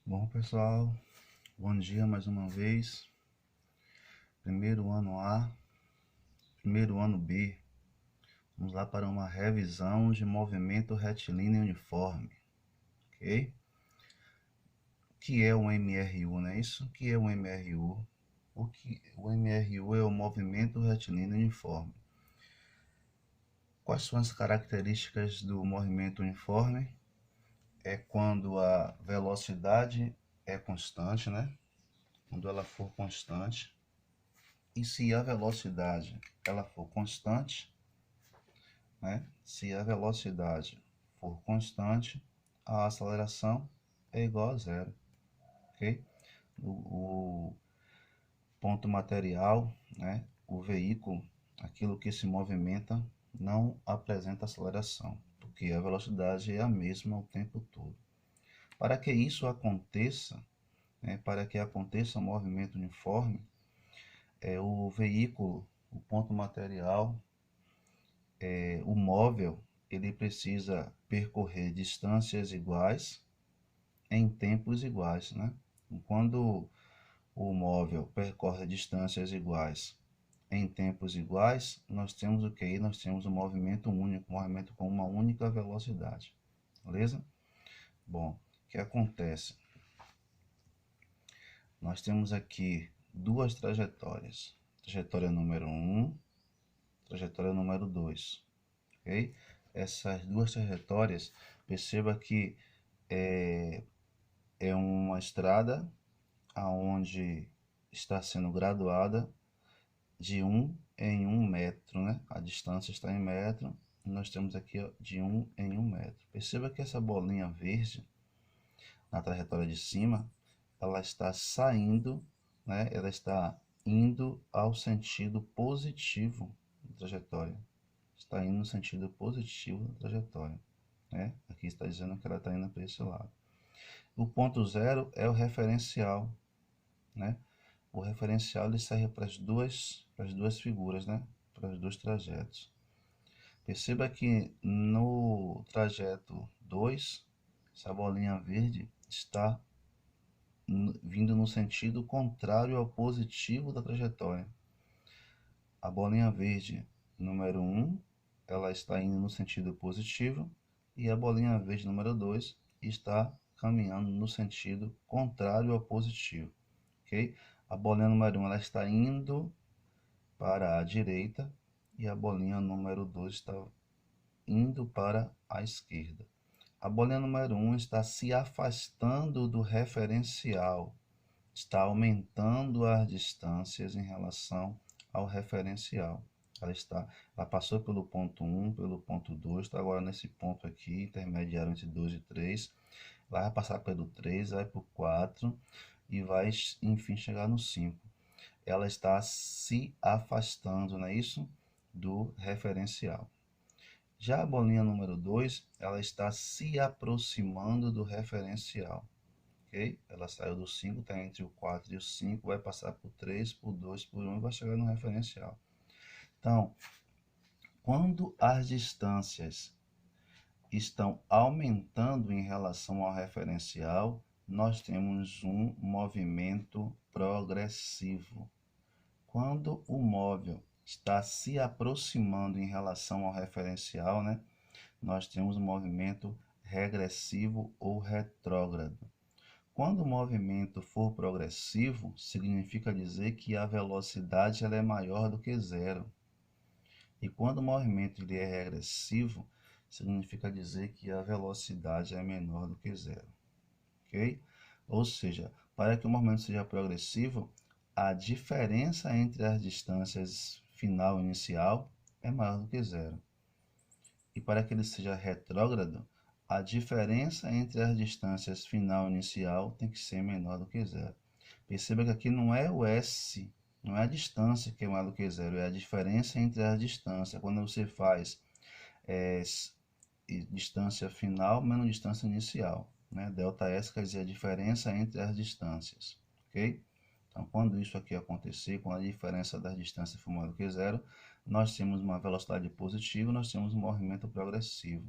Bom, pessoal, bom dia mais uma vez. Primeiro ano A, primeiro ano B. Vamos lá para uma revisão de movimento retilíneo uniforme, ok? O que é um MRU, não é isso? O que é um MRU? O MRU é o movimento retilíneo uniforme. Quais são as características do movimento uniforme? É quando a velocidade é constante, né? Quando ela for constante. E se a velocidade ela for constante, né? Se a velocidade for constante, a aceleração é igual a zero, ok? O ponto material, né? O veículo, aquilo que se movimenta, não apresenta aceleração, porque a velocidade é a mesma o tempo todo. Para que isso aconteça, né? Para que aconteça um movimento uniforme, o veículo, o ponto material, o móvel, ele precisa percorrer distâncias iguais em tempos iguais, né? Quando o móvel percorre distâncias iguais em tempos iguais, nós temos o que aí? Nós temos um movimento único, um movimento com uma única velocidade, beleza? Bom, o que acontece? Nós temos aqui duas trajetórias, trajetória número 1, trajetória número 2, ok? Essas duas trajetórias, perceba que é uma estrada aonde está sendo graduada de 1 em 1 metro, né? A distância está em metro, e nós temos aqui ó, de 1 em 1 metro. Perceba que essa bolinha verde na trajetória de cima, ela está saindo, né? Ela está indo ao sentido positivo da trajetória. Está indo no sentido positivo da trajetória, né? Aqui está dizendo que ela está indo para esse lado. O ponto zero é o referencial, né? O referencial ele serve para as duas figuras, né? Para os dois trajetos. Perceba que no trajeto 2, essa bolinha verde está vindo no sentido contrário ao positivo da trajetória. A bolinha verde número 1, ela está indo no sentido positivo, e a bolinha verde número 2 está caminhando no sentido contrário ao positivo, ok? A bolinha número 1 ela está indo para a direita e a bolinha número 2 está indo para a esquerda. A bolinha número 1 está se afastando do referencial, está aumentando as distâncias em relação ao referencial. Ela passou pelo ponto 1, pelo ponto 2, está agora nesse ponto aqui, intermediário entre 2 e 3. Ela vai passar pelo 3, vai para o 4 e vai, enfim, chegar no 5. Ela está se afastando, não é isso? Do referencial. Já a bolinha número 2, ela está se aproximando do referencial. Okay? Ela saiu do 5, está entre o 4 e o 5, vai passar por 3, por 2, por 1 e vai chegar no referencial. Então, quando as distâncias estão aumentando em relação ao referencial, nós temos um movimento progressivo. Quando o móvel está se aproximando em relação ao referencial, né, nós temos um movimento regressivo ou retrógrado. Quando o movimento for progressivo, significa dizer que a velocidade ela é maior do que zero. E quando o movimento ele é regressivo, significa dizer que a velocidade é menor do que zero. Ok? Ou seja, para que o movimento seja progressivo, a diferença entre as distâncias final e inicial é maior do que zero. E para que ele seja retrógrado, a diferença entre as distâncias final e inicial tem que ser menor do que zero. Perceba que aqui não é o S, não é a distância que é maior do que zero, é a diferença entre as distâncias. Quando você faz é, distância final menos distância inicial, né? Delta S quer dizer a diferença entre as distâncias, ok? Então, quando isso aqui acontecer, quando a diferença das distâncias for maior do que zero, nós temos uma velocidade positiva, nós temos um movimento progressivo.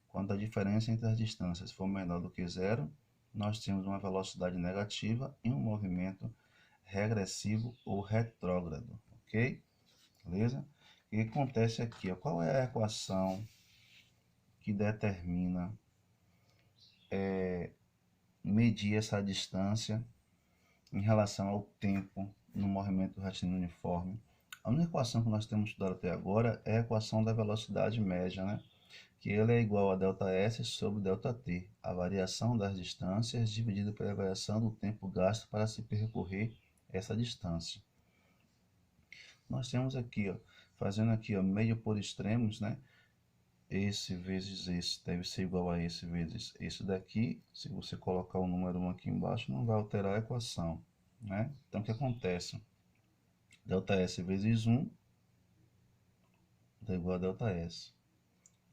Quando a diferença entre as distâncias for menor do que zero, nós temos uma velocidade negativa e um movimento regressivo ou retrógrado, ok? Beleza? O que acontece aqui? Ó? Qual é a equação que determina medir essa distância em relação ao tempo no movimento retilíneo uniforme? A única equação que nós temos estudado até agora é a equação da velocidade média, né? Que ela é igual a ΔS sobre ΔT, a variação das distâncias dividida pela variação do tempo gasto para se percorrer essa distância. Nós temos aqui, ó, fazendo aqui, ó, meio por extremos, né? Esse vezes esse deve ser igual a esse vezes esse daqui. Se você colocar o número 1 aqui embaixo, não vai alterar a equação, né? Então, o que acontece? ΔS vezes 1 é igual a ΔS,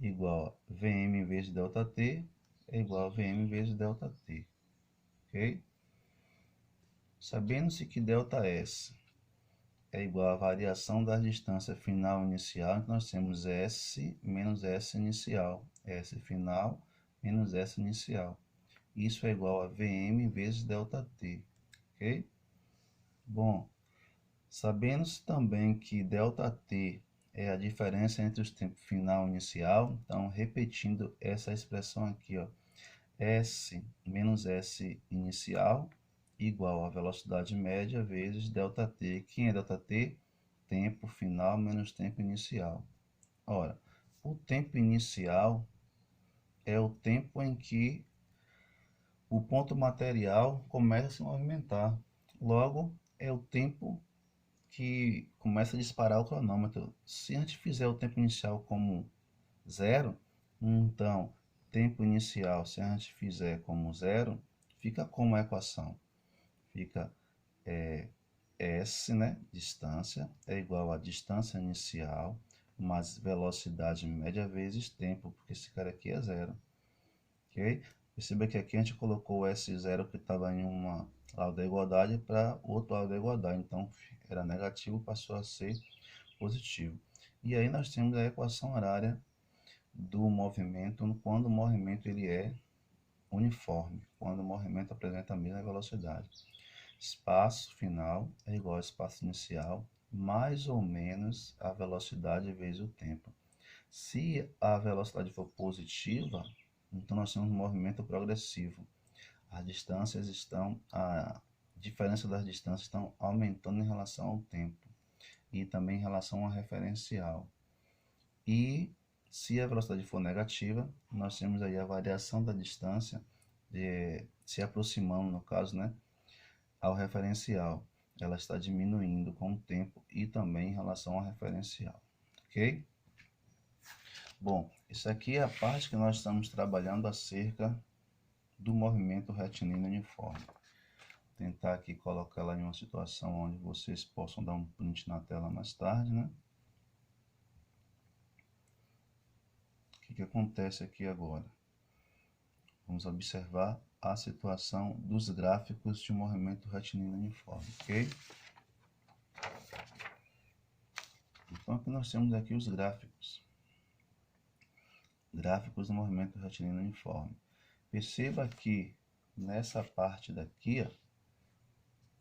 igual a Vm vezes ΔT é igual a Vm vezes ΔT, ok? Sabendo-se que ΔS é igual à variação da distância final inicial, então nós temos S menos S inicial, S final menos S inicial. Isso é igual a Vm vezes ΔT, ok? Bom, sabendo-se também que ΔT é a diferença entre os tempos final e inicial, então repetindo essa expressão aqui, ó, S menos S inicial igual a velocidade média vezes ΔT. Quem é ΔT? Tempo final menos tempo inicial. Ora, o tempo inicial é o tempo em que o ponto material começa a se movimentar. Logo, é o tempo que começa a disparar o cronômetro. Se a gente fizer o tempo inicial como zero, então tempo inicial, se a gente fizer como zero, fica como a equação? Fica S, né, distância, é igual a distância inicial mais velocidade média vezes tempo, porque esse cara aqui é zero, ok? Perceba que aqui a gente colocou o S0 que estava em uma lado da igualdade para outro lado da igualdade, então era negativo, passou a ser positivo. E aí nós temos a equação horária do movimento quando o movimento ele é uniforme, quando o movimento apresenta a mesma velocidade. Espaço final é igual ao espaço inicial, mais ou menos a velocidade vezes o tempo. Se a velocidade for positiva, então nós temos um movimento progressivo. As distâncias a diferença das distâncias estão aumentando em relação ao tempo e também em relação ao referencial. E se a velocidade for negativa, nós temos aí a variação da distância se aproximando, no caso, né, ao referencial. Ela está diminuindo com o tempo e também em relação ao referencial, ok? Bom, isso aqui é a parte que nós estamos trabalhando acerca do movimento retilíneo uniforme. Vou tentar aqui colocar ela em uma situação onde vocês possam dar um print na tela mais tarde, né? O que acontece aqui agora? Vamos observar a situação dos gráficos de movimento retilíneo uniforme, ok? Então aqui nós temos aqui os gráficos do movimento retilíneo uniforme. Perceba que nessa parte daqui, ó,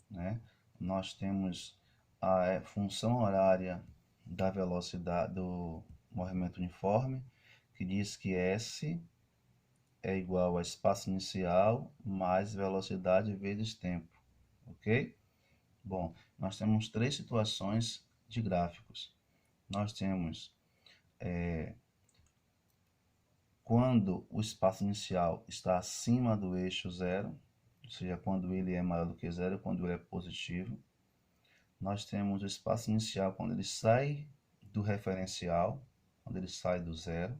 né, nós temos a função horária da velocidade do movimento uniforme, que diz que S é igual a espaço inicial mais velocidade vezes tempo, ok? Bom, nós temos três situações de gráficos. Nós temos quando o espaço inicial está acima do eixo zero, ou seja, quando ele é maior do que zero, quando ele é positivo. Nós temos o espaço inicial quando ele sai do referencial, quando ele sai do zero,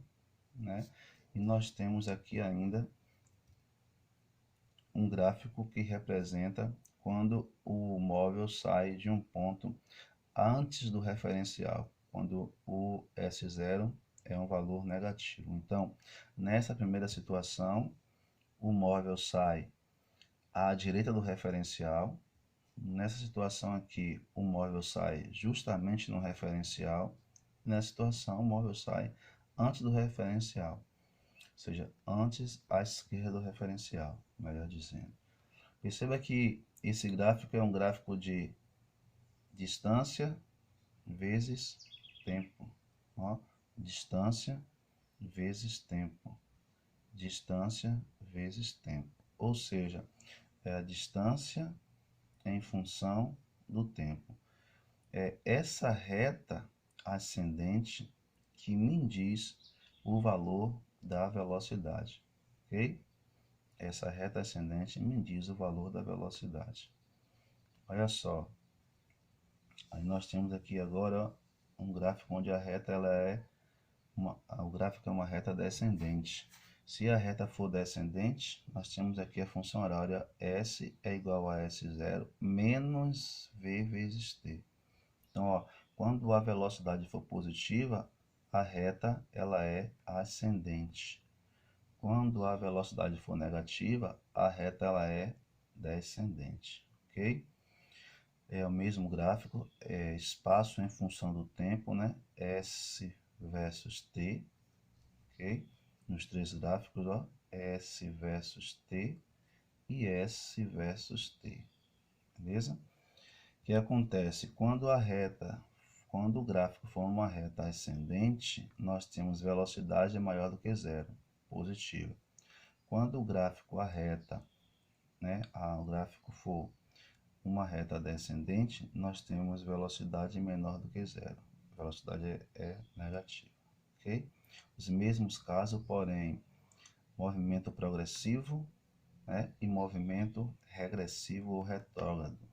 né? E nós temos aqui ainda um gráfico que representa quando o móvel sai de um ponto antes do referencial, quando o S0 é um valor negativo. Então, nessa primeira situação, o móvel sai à direita do referencial. Nessa situação aqui, o móvel sai justamente no referencial. Nessa situação, o móvel sai antes do referencial. seja, antes à esquerda do referencial, melhor dizendo. Perceba que esse gráfico é um gráfico de distância vezes tempo. Ó, distância vezes tempo. Distância vezes tempo. Ou seja, é a distância em função do tempo. É essa reta ascendente que me diz o valor da velocidade, ok? Essa reta ascendente me diz o valor da velocidade. Olha só, aí nós temos aqui agora um gráfico onde a reta o gráfico é uma reta descendente. Se a reta for descendente, nós temos aqui a função horária S é igual a S0 menos V vezes T. Então, ó, quando a velocidade for positiva, a reta ela é ascendente. Quando a velocidade for negativa, a reta ela é descendente, ok? É o mesmo gráfico, é espaço em função do tempo, né? S versus T, ok? Nos três gráficos, ó, S versus T e S versus T, beleza? O que acontece? Quando o gráfico for uma reta ascendente, nós temos velocidade maior do que zero, positiva. Quando o gráfico o gráfico for uma reta descendente, nós temos velocidade menor do que zero. A velocidade é negativa, ok? Os mesmos casos, porém, movimento progressivo, né, e movimento regressivo ou retrógrado.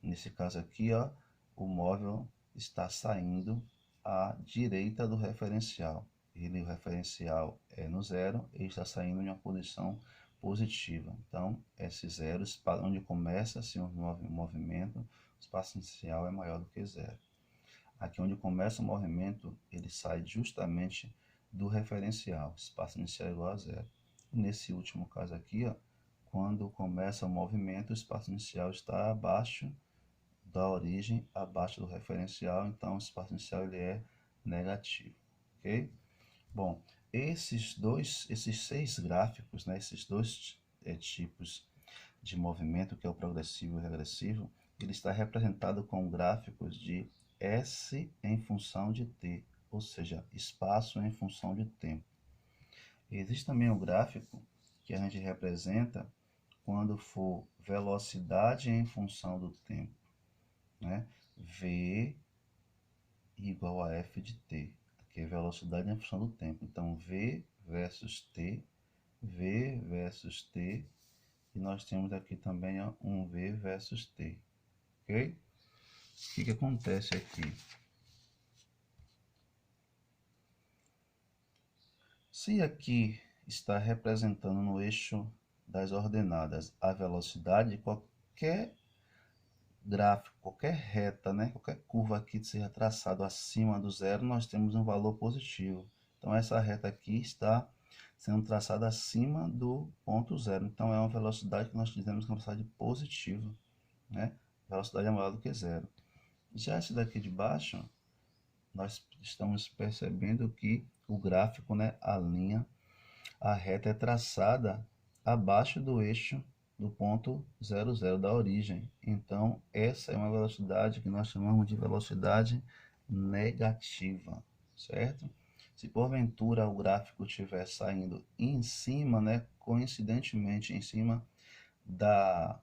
Nesse caso aqui, ó, o móvel está saindo à direita do referencial. O referencial é no zero e está saindo em uma posição positiva. Então, esse zero, onde começa assim, o movimento, o espaço inicial é maior do que zero. Aqui onde começa o movimento, ele sai justamente do referencial, espaço inicial é igual a zero. E nesse último caso aqui, ó, quando começa o movimento, o espaço inicial está abaixo da origem, abaixo do referencial, então o espaço inicial ele é negativo, ok? Bom, esses seis gráficos, né, esses dois tipos de movimento, que é o progressivo e o regressivo, ele está representado com gráficos de S em função de t, ou seja, espaço em função de tempo. Existe também o gráfico que a gente representa quando for velocidade em função do tempo, né? V igual a F de t, que é velocidade em função do tempo. Então, V versus t, V versus t, e nós temos aqui também ó, um V versus t, ok? O que acontece aqui? Se aqui está representando no eixo das ordenadas a velocidade, qualquer gráfico, qualquer reta, né, qualquer curva aqui que seja traçado acima do zero, nós temos um valor positivo. Então, essa reta aqui está sendo traçada acima do ponto zero. Então, é uma velocidade que nós dizemos que é uma velocidade positiva, né? Velocidade é maior do que zero. Já esse daqui de baixo, nós estamos percebendo que o gráfico, né, a reta é traçada abaixo do eixo do ponto 00 da origem. Então, essa é uma velocidade que nós chamamos de velocidade negativa, certo? Se porventura o gráfico estiver saindo em cima, né, coincidentemente em cima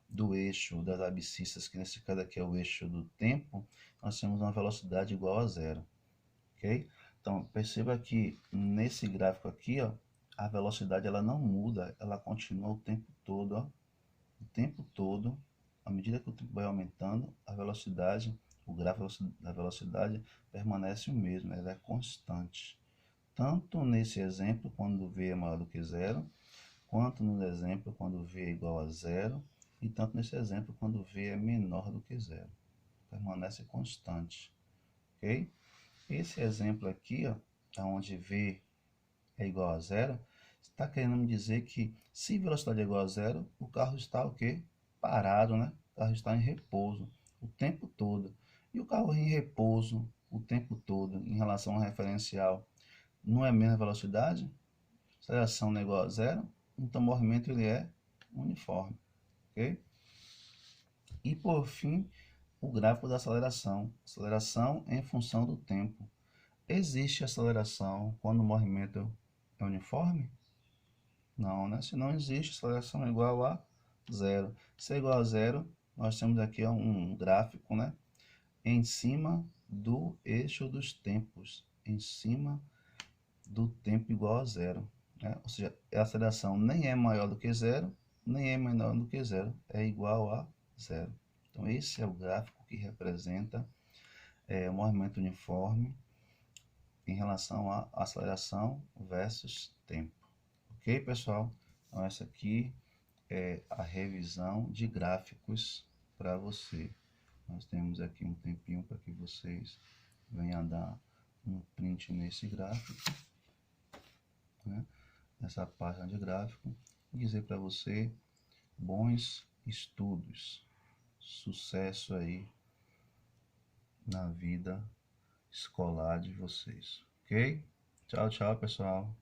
do eixo das abscissas, que nesse caso aqui é o eixo do tempo, nós temos uma velocidade igual a zero, ok? Então, perceba que nesse gráfico aqui, ó, a velocidade ela não muda, ela continua o tempo todo, ó, o tempo todo, à medida que o tempo vai aumentando, a velocidade, o gráfico da velocidade permanece o mesmo, ela é constante. Tanto nesse exemplo, quando V é maior do que zero, quanto no exemplo, quando V é igual a zero, e tanto nesse exemplo, quando V é menor do que zero. Permanece constante, ok? Esse exemplo aqui, ó, onde V é igual a zero, está querendo me dizer que se velocidade é igual a zero, o carro está o quê? Parado, né? O carro está em repouso o tempo todo. E o carro em repouso o tempo todo em relação ao referencial não é a mesma velocidade? aceleração não é igual a zero, então o movimento ele é uniforme, ok? E por fim, o gráfico da aceleração. Aceleração em função do tempo. Existe aceleração quando o movimento é uniforme? Não, né? Se não existe, aceleração é igual a zero. Se é igual a zero, nós temos aqui um gráfico, né? Em cima do eixo dos tempos. Em cima do tempo igual a zero, né? Ou seja, a aceleração nem é maior do que zero, nem é menor do que zero. É igual a zero. Então, esse é o gráfico que representa o movimento uniforme em relação à aceleração versus tempo. Ok, pessoal? Então, essa aqui é a revisão de gráficos para você. Nós temos aqui um tempinho para que vocês venham dar um print nesse gráfico, né? Nessa página de gráfico, e dizer para você bons estudos, sucesso aí na vida escolar de vocês, ok? Tchau, tchau, pessoal.